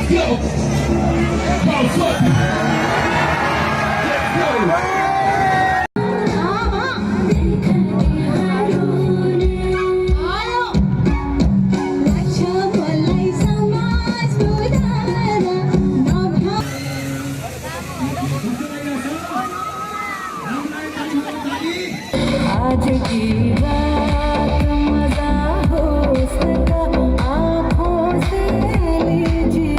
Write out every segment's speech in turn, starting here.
Let's go. Come fuck it. Let's go. आज की बात मजा हो सका आँखों से लीजिए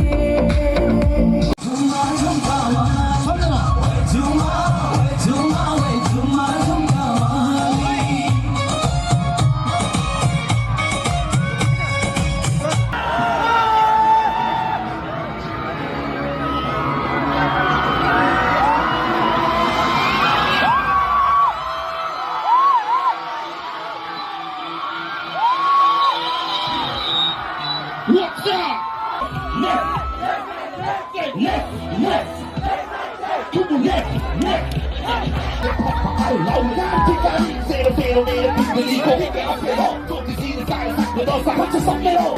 What's up? Left. To the left.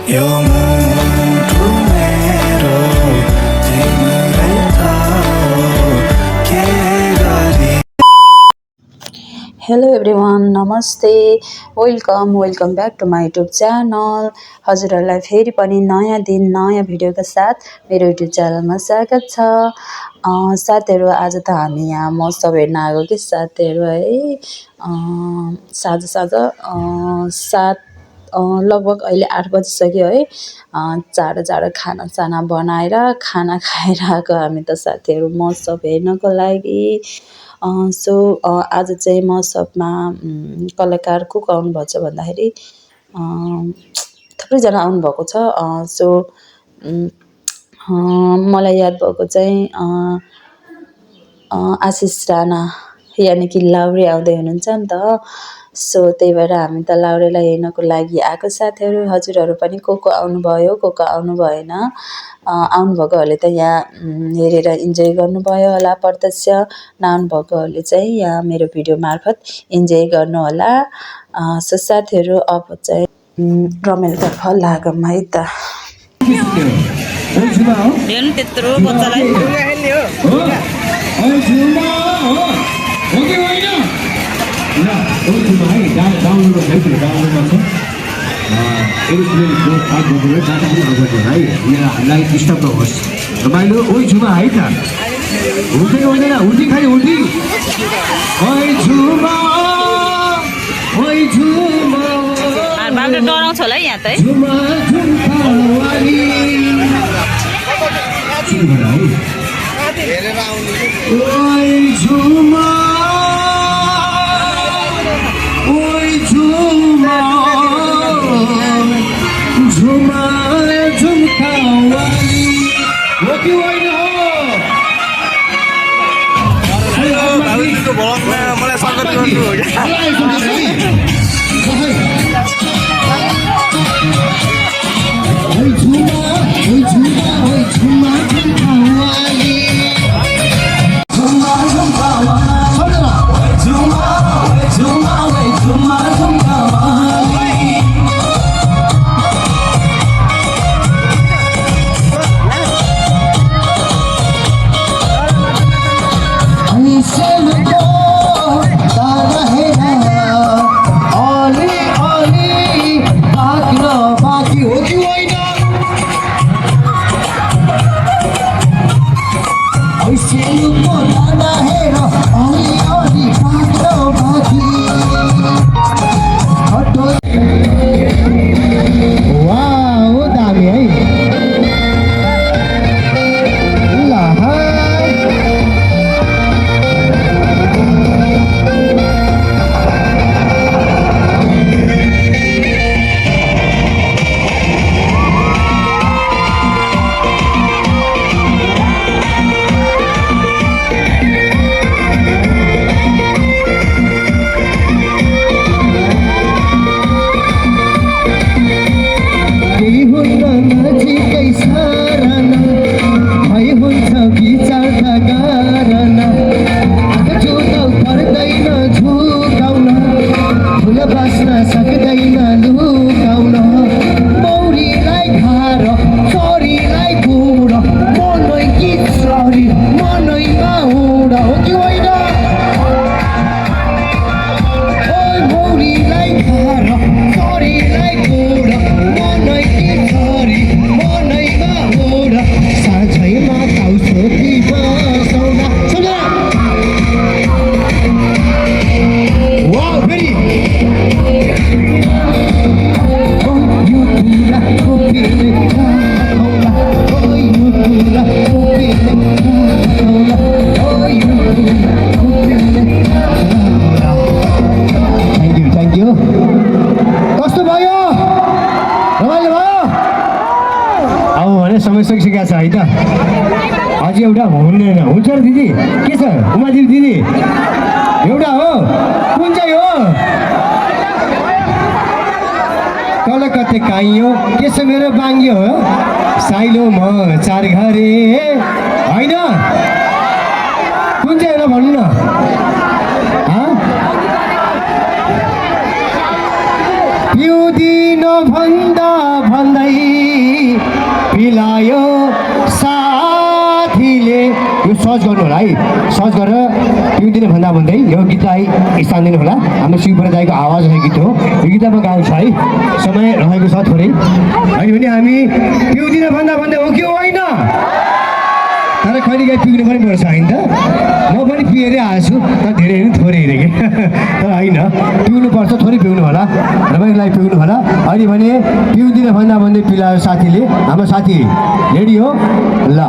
यो मुटु मेरो तिम्रै थाहा हो के गरी हेलो एभ्रिवान नमस्ते welcome back to my YouTube channel. हजुरहरूलाई फेरि पनि नयाँ दिन नयाँ भिडियोका साथ मेरो युट्युब च्यानलमा स्वागत छ। साथीहरू आज त हामी यहाँ महोत्सव हेर्न आएको कि साथीहरू है। सात लगभग अहिले 8 बजिसक्यो है। चाँडो खाना बनाएर खाना खाएर आएको हामी त साथीहरू महोत्सव हेर्नको लागि। आज चाहिँ महोत्सवमा कलाकार को आउनुभएको छ भन्दाखेरि थुप्रैजना आउनुभएको छ। मलाई याद भएको चाहिँ आशिष राणा यानि कि लाउरे आउँदै हुनुहुन्छ नि त। त्यही भएर हामी त लाउरेलाई हेर्नको लागि आएको साथीहरू। हजुरहरू पनि को आउनुभयो को आउनु भएन, आउनुभएकोहरूले त यहाँ हेरेर इन्जोय गर्नुभयो होला। प्रत्यक्ष नआउनुभएकोहरूले चाहिँ यहाँ मेरो भिडियो मार्फत इन्जोय गर्नु होला। साथीहरू अब चाहिँ रमाइलोतर्फ लागौँ है त। हेर्नु त्यत्रो बच्चालाई हामीलाई डिस्टर्ब नहोस्। रमाइलो ओइ झुमा है त हुँदैन हुँदैन हुर्दी खालि हुर्दी ओइ झुमा बाबुले डराउँछ होला है यहाँ त है। झुमा झुमकावाली ओइ झुमा झुमा झुमकावाली हो कि होइन हो मलाई स्वागत गर्नु समय सकिसकेको छ है त अझै एउटा हुँदैन हुन्छ र दिदी के छ उमादेवी दिदी एउटा हो कुन चाहिँ हो कलकत्ते काइयो के छ मेरो बाङ्गियो हो साइलो म चार घरे होइन कुन चाहिँ होला भन्नु न पिउँदिन भन्दा भन्दै पिलायो साथीले यो सर्च गर्नु होला है सर्च गरेर पिउँदिन भन्दा भन्दै यो गीतलाई स्थान दिनु होला हाम्रो शिवपुरा दाईको आवाज रहेको गीत हो यो गीतमा म गाउँछु है समय रहेको छ थोरै होइन भने हामी पिउँदिन भन्दा भन्दै हो कि होइन तर कहिले काहीँ पिउनु पनि पर्छ होइन त म पनि पिएरै आएको छु तर धेरै होइन थोरै हेरेँ कि तर होइन पिउनु पर्छ थोरै पिउनु होला तपाईँको लागि पिउनु होला अहिले भने पिउँदिन भन्दा भन्दै पिलायो साथीले हाम्रो साथी रेडी हो ल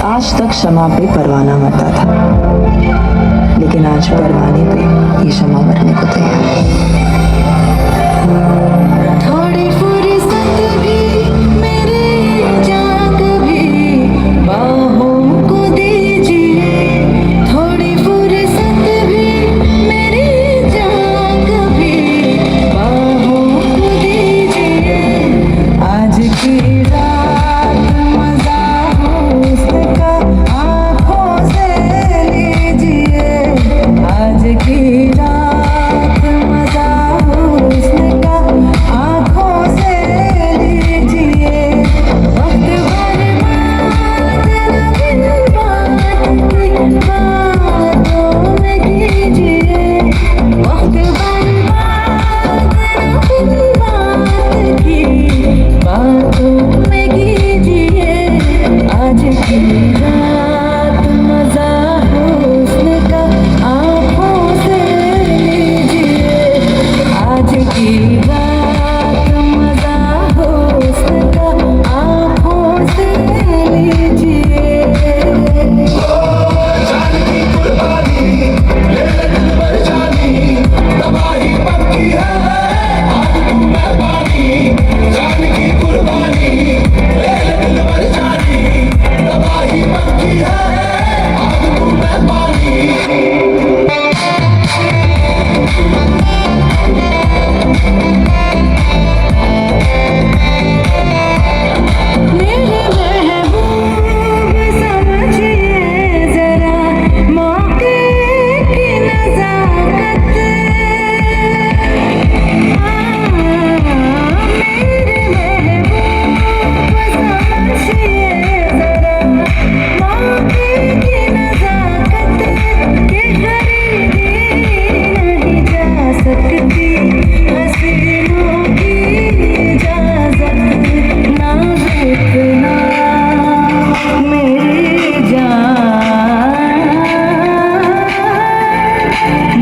आज तक शमा पे परवाना मरता था, लेकिन आज परवाने पे ये शमा मरने को तैयार है। थोड़ी फुर्सत भी मेरे जाग भी बाहों को दीजिए, थोड़ी फुर्सत भी मेरे जाग भी बाहों को दीजिए। आज की रात मजा हो उसका आँखों से लीजिए, आज की रात मजा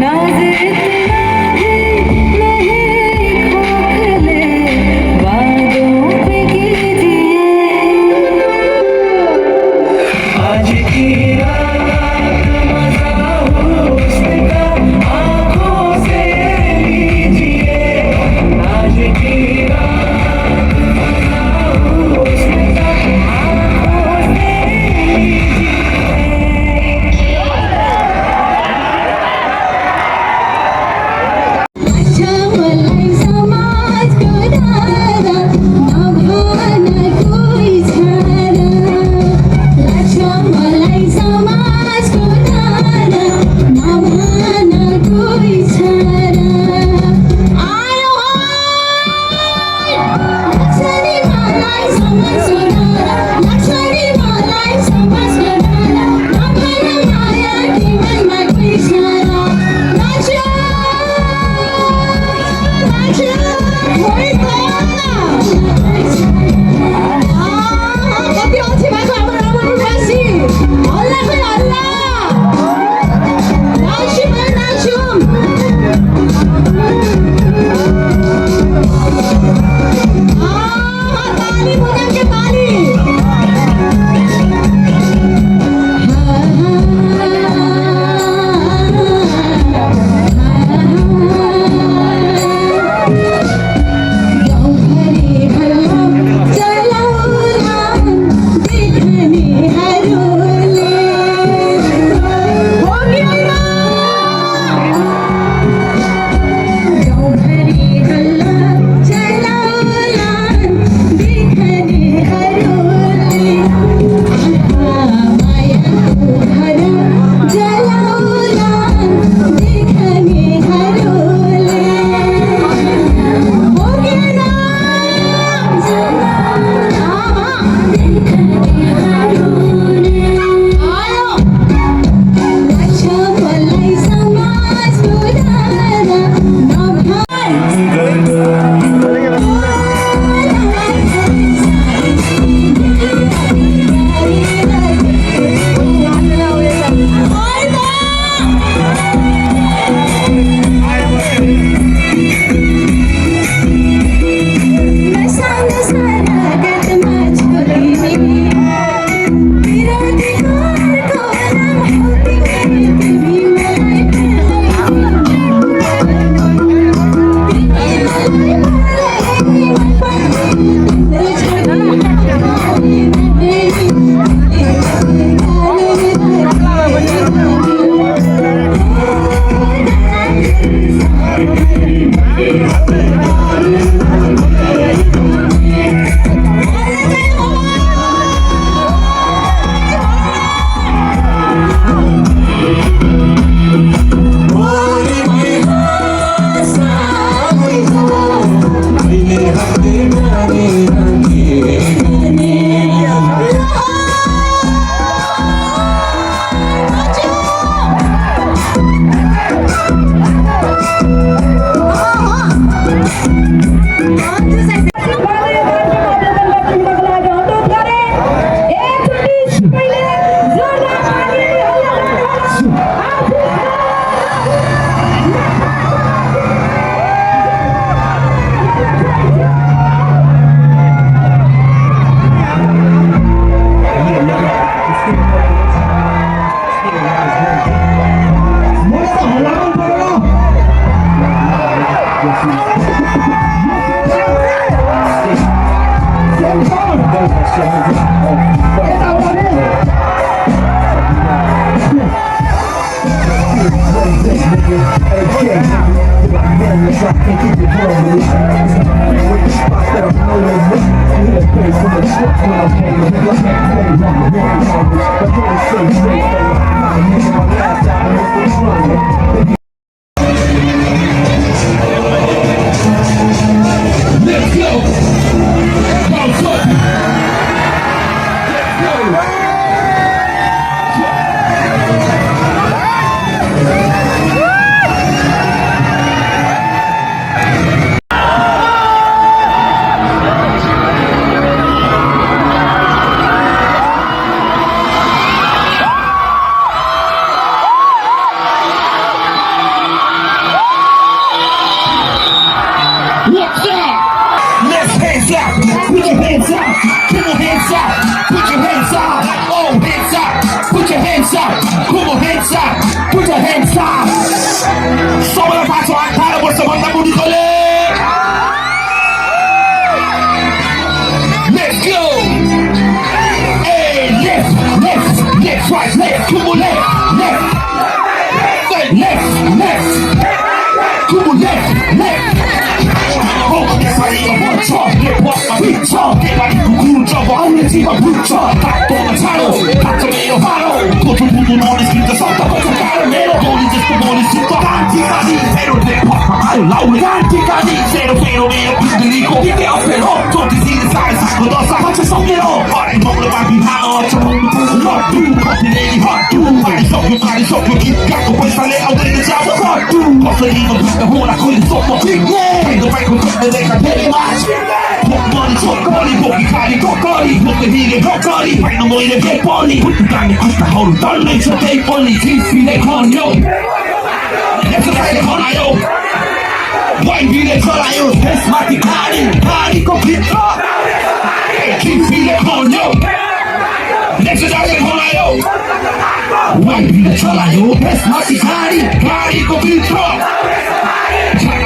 नाज इतना भी नहीं खोखले वादों पे कीजिए आज की रात मजा हुस्न का आँखों से लीजिए आज की रात मजा हुस्न का आँखों से अच्छा मलाई समाज को धारा नभाना कोई छारा अच्छा मलाई समाज को धारा नभाना कोई छारा आयो लक्ष्मी मलाई समाज को धारा लक्ष्मी मलाई समाज को धारा नभाना माया जीवनमा कोही छारा नाच्यो कति अल्छी भएको हाम्रो रमणवासी हल्ला खोइ हल्ला नाच्यौँ नाच्यौँ ताली बजाऊ के ताली गाउँघरे हल्ला चलाउला देख्नेहरूले गाउँघरे हल्ला चलाउला देख्नेहरूले मायाको घर जलाउला देख्नेहरूले Let's go. Bounce up. hands up. Come on, hands up. Put your hands up. Someone of us are tired of someone that would call it. Let's go. Hey, left, right, left. Come on, left. Say left. Come on, left. Oh, yes, I am one talk. Get what my beat talk. Get my cool job. I'm the team of root talk. Back on the title. Back to me, Ohio. Go to Google on this beat. The song that was a caramel. Only just the one is super. Anti-Cani. Pero de pop. I'm loud. Anti-Cani. Zero, zero, zero. Pidelico. Get the outfit up. Don't you see the size? But also, I just don't get off. I'm going to be hot. Hot dude. Continue hot dude. Body shop. You keep got the voice. I lay out in the job. Hot dude. What's the name of the whole? I couldn't stop my big man. Ain't the right with the neck. I tell you much. Talk money, pochi cari, coccoli. Put the heat in coccoli. Fai non muoio che poli. Put the gang in questa hole. Donne in ciò dei poli. Tifi le conio. Let's go the conaio. Poi vile conaio. Smati cari, compito. Tifi le conio. Let's go the conaio. Poi vile conaio. Smati cari, compito.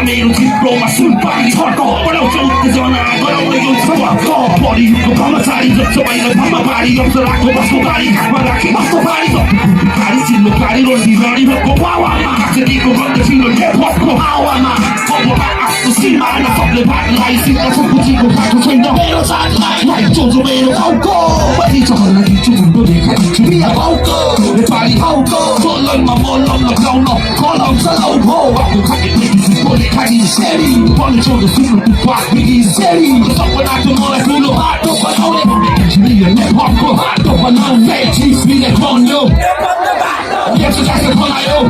Meno diploma sul pari corpo però c'è un tesoro però io sono fuori io come sai io so mai la pari io sono la basta pari guarda che basta pari pari si lo pari non di rari non può ma se dico quando fino il tempo può ma come va a così ma non so le parti lai si non so così con fatto sei no vero sai lai giorno meno pauco ma dico con la dice un po' di cazzo via pauco le pari pauco solo il mamolo no clown colon solo po va con Caghi seri, quando c'ho lo studio tu parli seri. Lo so quando non è culo, fatto quando non è porco, fatto quando non è ci sfide con io. Yes, that's the one I owe.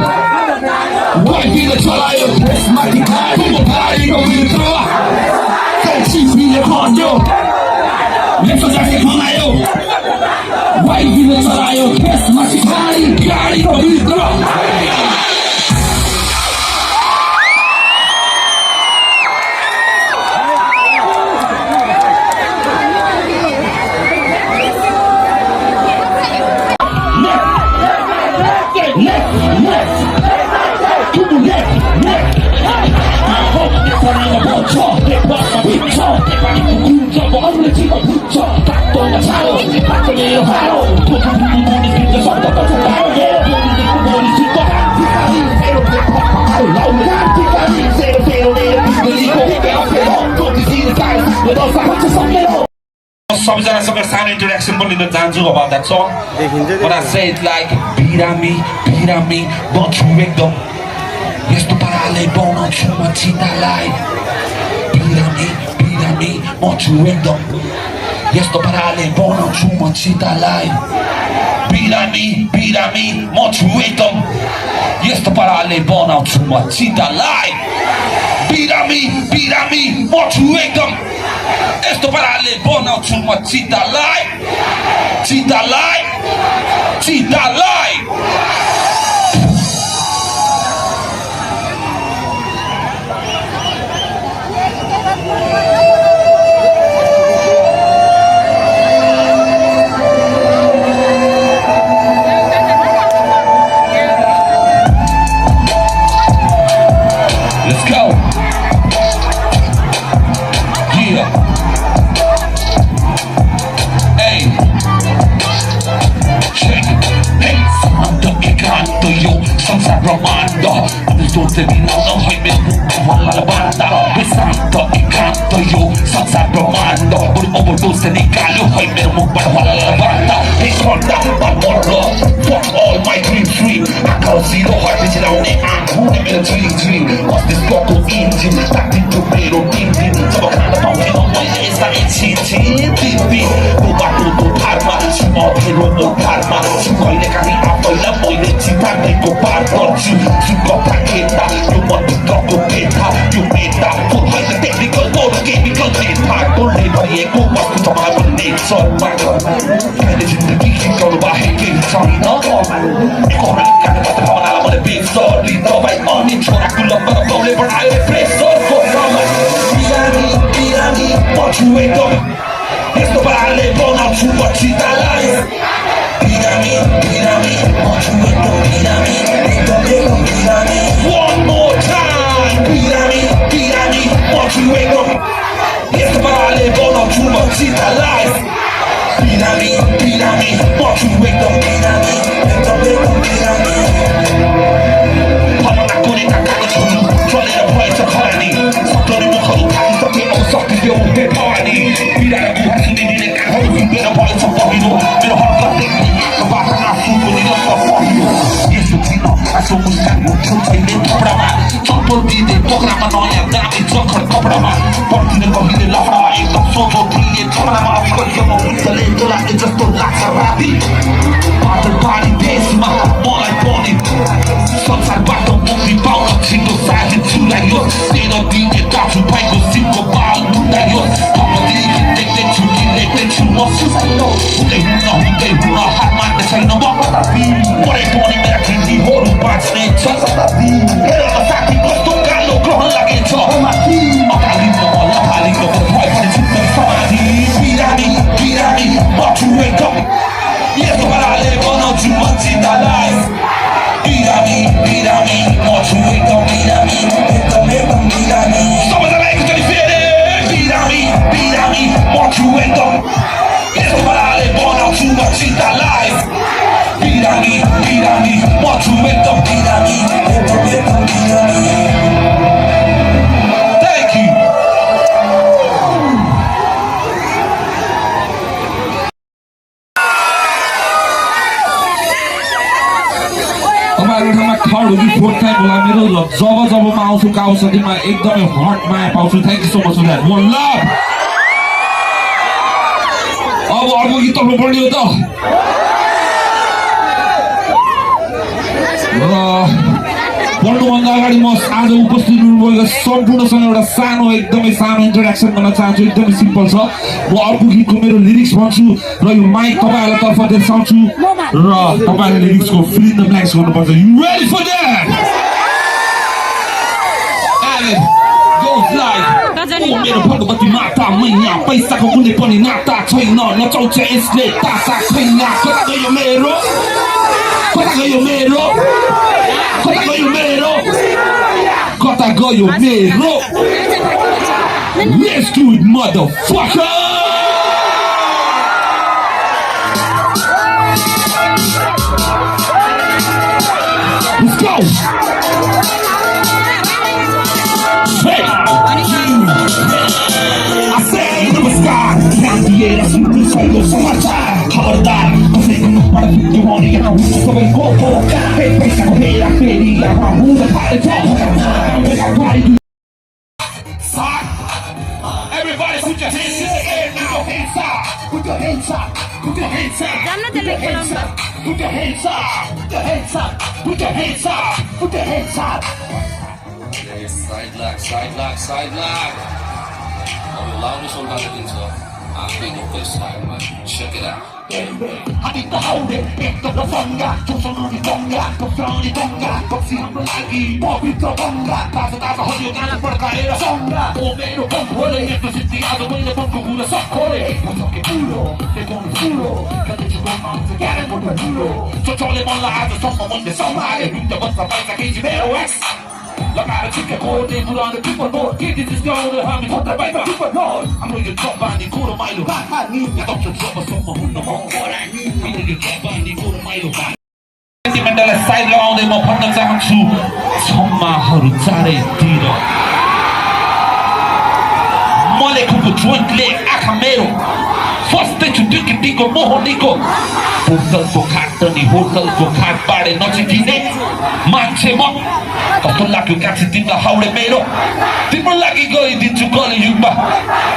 Why be the troll I owe? Yes, my guy, come on, you go with the troll. Say ci sfide con io. Yes, that's the one I owe. Why be the troll I owe? Yes, my guy, you go with the troll. सबैजनासँग सानो introduction पनि दिन चाहन्छु about that song. But I say it like बिरामी बन्छु एकदम यस्तो पाराले बनाउँछु म चितालाई बिरामी बन्छु एकदम यस्तो पाराले बनाउँछु म चितालाई बिरामी बन्छु एकदम यस्तो पाराले बनाउँछु म चितालाई बिरामी बन्छु एकदम यस्तो पाराले बनाउँछु म चितालाई Let's go. Yeah. Hey. Shake it. Hey. Santo que canto yo. Sansa Romando. Entonces vino no hay me con la banda. Santo que canto yo. Sansa Romando. Por overdose de calio. Hay me con la banda. Hey, Honda, Mamorro. Fuck all my dreams free. I can't see the heart. It's down the ankle. I'm in a dream. What's this bottle engine? Stacked into pero engine. Some kind of mountain on my head. It's like TTTB. Go back to the Parma. Small hero no karma. Sukoi le kami apple la boy le chita me go bar don't you. Suko paketa. You want to go to beta. You meta. Full high the technical mode. Chemical data. Don't let me go back to my nature. Manage the teaching. Go to my head. Get it sorry. No more. You go to the power. I'm on the big story. No way on it. Chora kulo para doble para I replace. So for drama. Birani. Want you wake up. Esto para le bona chuma chita life. One more time. Pirami, want you wake up. Yes, vale, bono, chuma, chita, life. Pirami, want you wake up. Papa, go in, I got it. Try to play to honey. Something in the whole time, something on something, yo, they party. Pirami, has to be in the car, you get a body to fuck you. Been a hard luck, about to not food, but it's not for you. Yes, you know, I saw what's happening. Di programa noya dami jokar kobrama portine ko hile lahra ekdam soto diye chobrama ko yomo tale tola jasto laksa rabi patal pani desma molai poni sansar bato mumbi pauna chindo saji chula yo teno diye tachu paiko sinko bal munda yo pamadi dekte chuki lekte chumo susayo hute huna hatman de saino mo pore poni mera kindi horu batsne chasa hero asaki kosto kalo grohan lage cho akalino lapalino boy for the super family pirami but you wake up yes para le bono chumanchi da life pirami but you wake up pirami somos la que te difiere pirami but you wake up yes para le bono chumanchi da life pirami but you wake up pirami. Thank you. तपाईँहरूमा third हो कि fourth time होला मेरो जब म आउँछु काउसतीमा एकदमै हट माया पाउँछु thank you so much that one लभ अब अर्को गीत तर्नु पर्ने हो त पढ्नुभन्दा अगाडि म आज उपस्थित हुनुभएको सम्पूर्णसँग एउटा सानो एकदमै सानो इन्ट्रोडक्सन गर्न चाहन्छु एकदमै सिम्पल छ म अर्को गीतको मेरो लिरिक्स भन्छु र यो माइक तपाईँहरूलाई तर्फ देखाउँछु र तपाईँहरूले लिरिक्सको फिल इन द ब्ल्याङ्क्स गर्नुपर्छ यु रेडी फर द्याट मेरो भगवती माता मैया पैसाको कुनै पनि नाता छैन नचाउँछ यसले तासा छैन कता गयो मेरो कता गयो मेरो Let's do it, motherfucker! Let's go! Hey! I say namaskar, candiera super solo samachar. Khabardar, kasai ko pada diwani yahan hu sabai ko poka. Hey, paisa ko mera feri yahan hu na phale chau. Everybody put your hands in the air now, hands up. Put your hands up. Put your hands up. Put your hands up. Put your hands up. Put your hands up. Put your hands up. Put your hands up. Side lock. I'll be loudest on that into I think of this time, man. Check it out. Hati tahaure, ekta bangga, chosonuri bangga, kosani bangga, koksiam lagi, pavitra bangga, tasa hoyo gana padkaera songa, o mero bangole, ekta sittiado mele bangku pura sakkore, kasoke puro, te con puro, kate chuko manse kare mota duro, chochole malla aza somma monde somare, hinta basta paisa keji mero ex. लगाएर छिक्के कोर्ने पुरानो people board के this is गाउँ हामी खतरा bike people road हाम्रो यो जबानी कुरो Milo बानी यादव जबसम्म हुन्न म परानी हाम्रो यो जबानी कुरो माइलो बानी सेन्टिमेन्टलाई साइड लगाउँदै म भन्न चाहन्छु सम्माहरू चारैतिर मलेखुको जोइन्टले आँखा मेरो फस्दैछु टिकटिको मोहनीको होटलको खाट नि होटलको खाट पाडे नचिकिने मान्छे म कस्तो लाग्यो कान्छी तिमीलाई हाउडे मेरो तिम्रो लागि गइदिन्छु कलियुगमा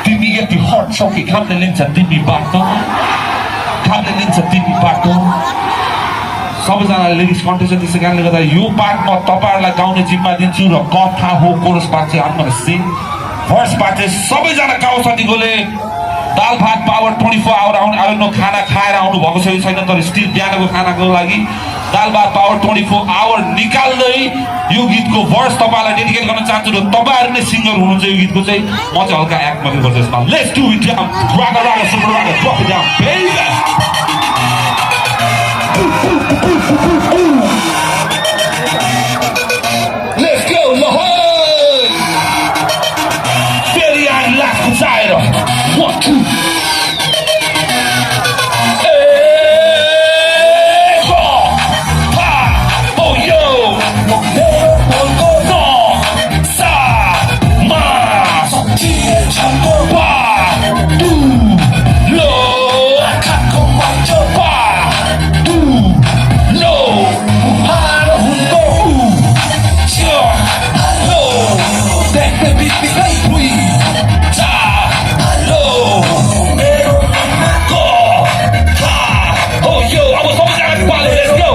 तिमी यति हट छौ कि खामले लिन्छ तिमी बाटो सबैजनाले लिरिक्स कन्टेस्ट त्यसै कारणले गर्दा यो पार्ट म तपाईँहरूलाई गाउने जिम्मा दिन्छु र कथा हो कोरस पार्ट चाहिँ I'm gonna sing first part चाहिँ सबैजना गाउँ साथीकोले दाल भात पावर 24 आवर आउनु खाना खाएर आउनु भएको छैन तर स्टिल बिहानको खानाको लागि दाल भात पावर 24 आवर निकाल्दै यो गीतको भर्स तपाईलाई डेडिकेट गर्न चाहन्छु र तपाईहरु नै सिंगर हुनुहुन्छ यो गीतको चाहिँ म चाहिँ हल्का एक्ट मात्रै गर्छु यसमा let's do it Raga Raga super Raga drop it down baby Let's go, Lahore! Billy and Lack Potato. 1, 2. Hey, four, five. Oh, yo. No, sa, ma, ba, do, lo, ba, do, lo, ha, no, sure, lo, that baby, we, ta, lo, go, ha, oh yo, I was hoping I could follow, let's go,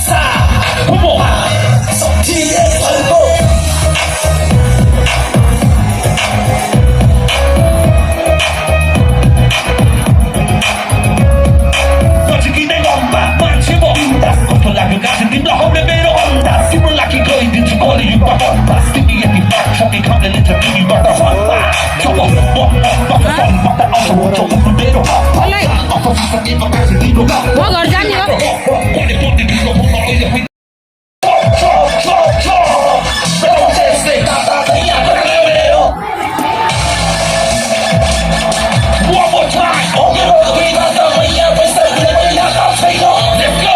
sa, come on, Pagiging bomba, manche bomba, controllare gas di la home vero onda, simula che coi di cuore di bomba, stimmi e ti faccio che cambia le tue di bomba, ciao, vero, म घर जाने हो One more time. Let's go.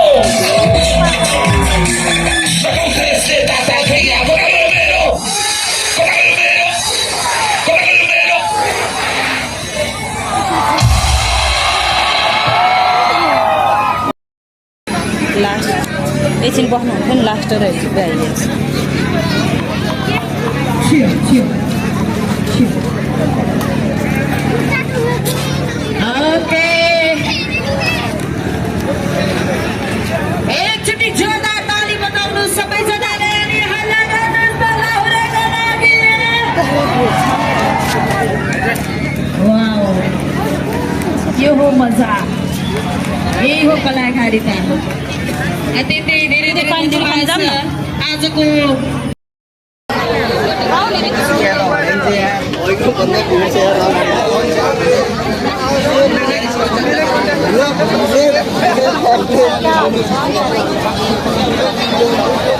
Last एकछिन बस्नु हुन्छ नि last रहेछ आइहाल्छ एकचोटि जोरदार ताली बजाउनु सबैजनाले अनि हल्ला गर्नुहोस् न लाहुरेको लागि। वाउ, यो हो मजा, यही हो कलाकारिता। अत्यन्तै धेरै धेरै धन्यवाद छ आजको Thank you.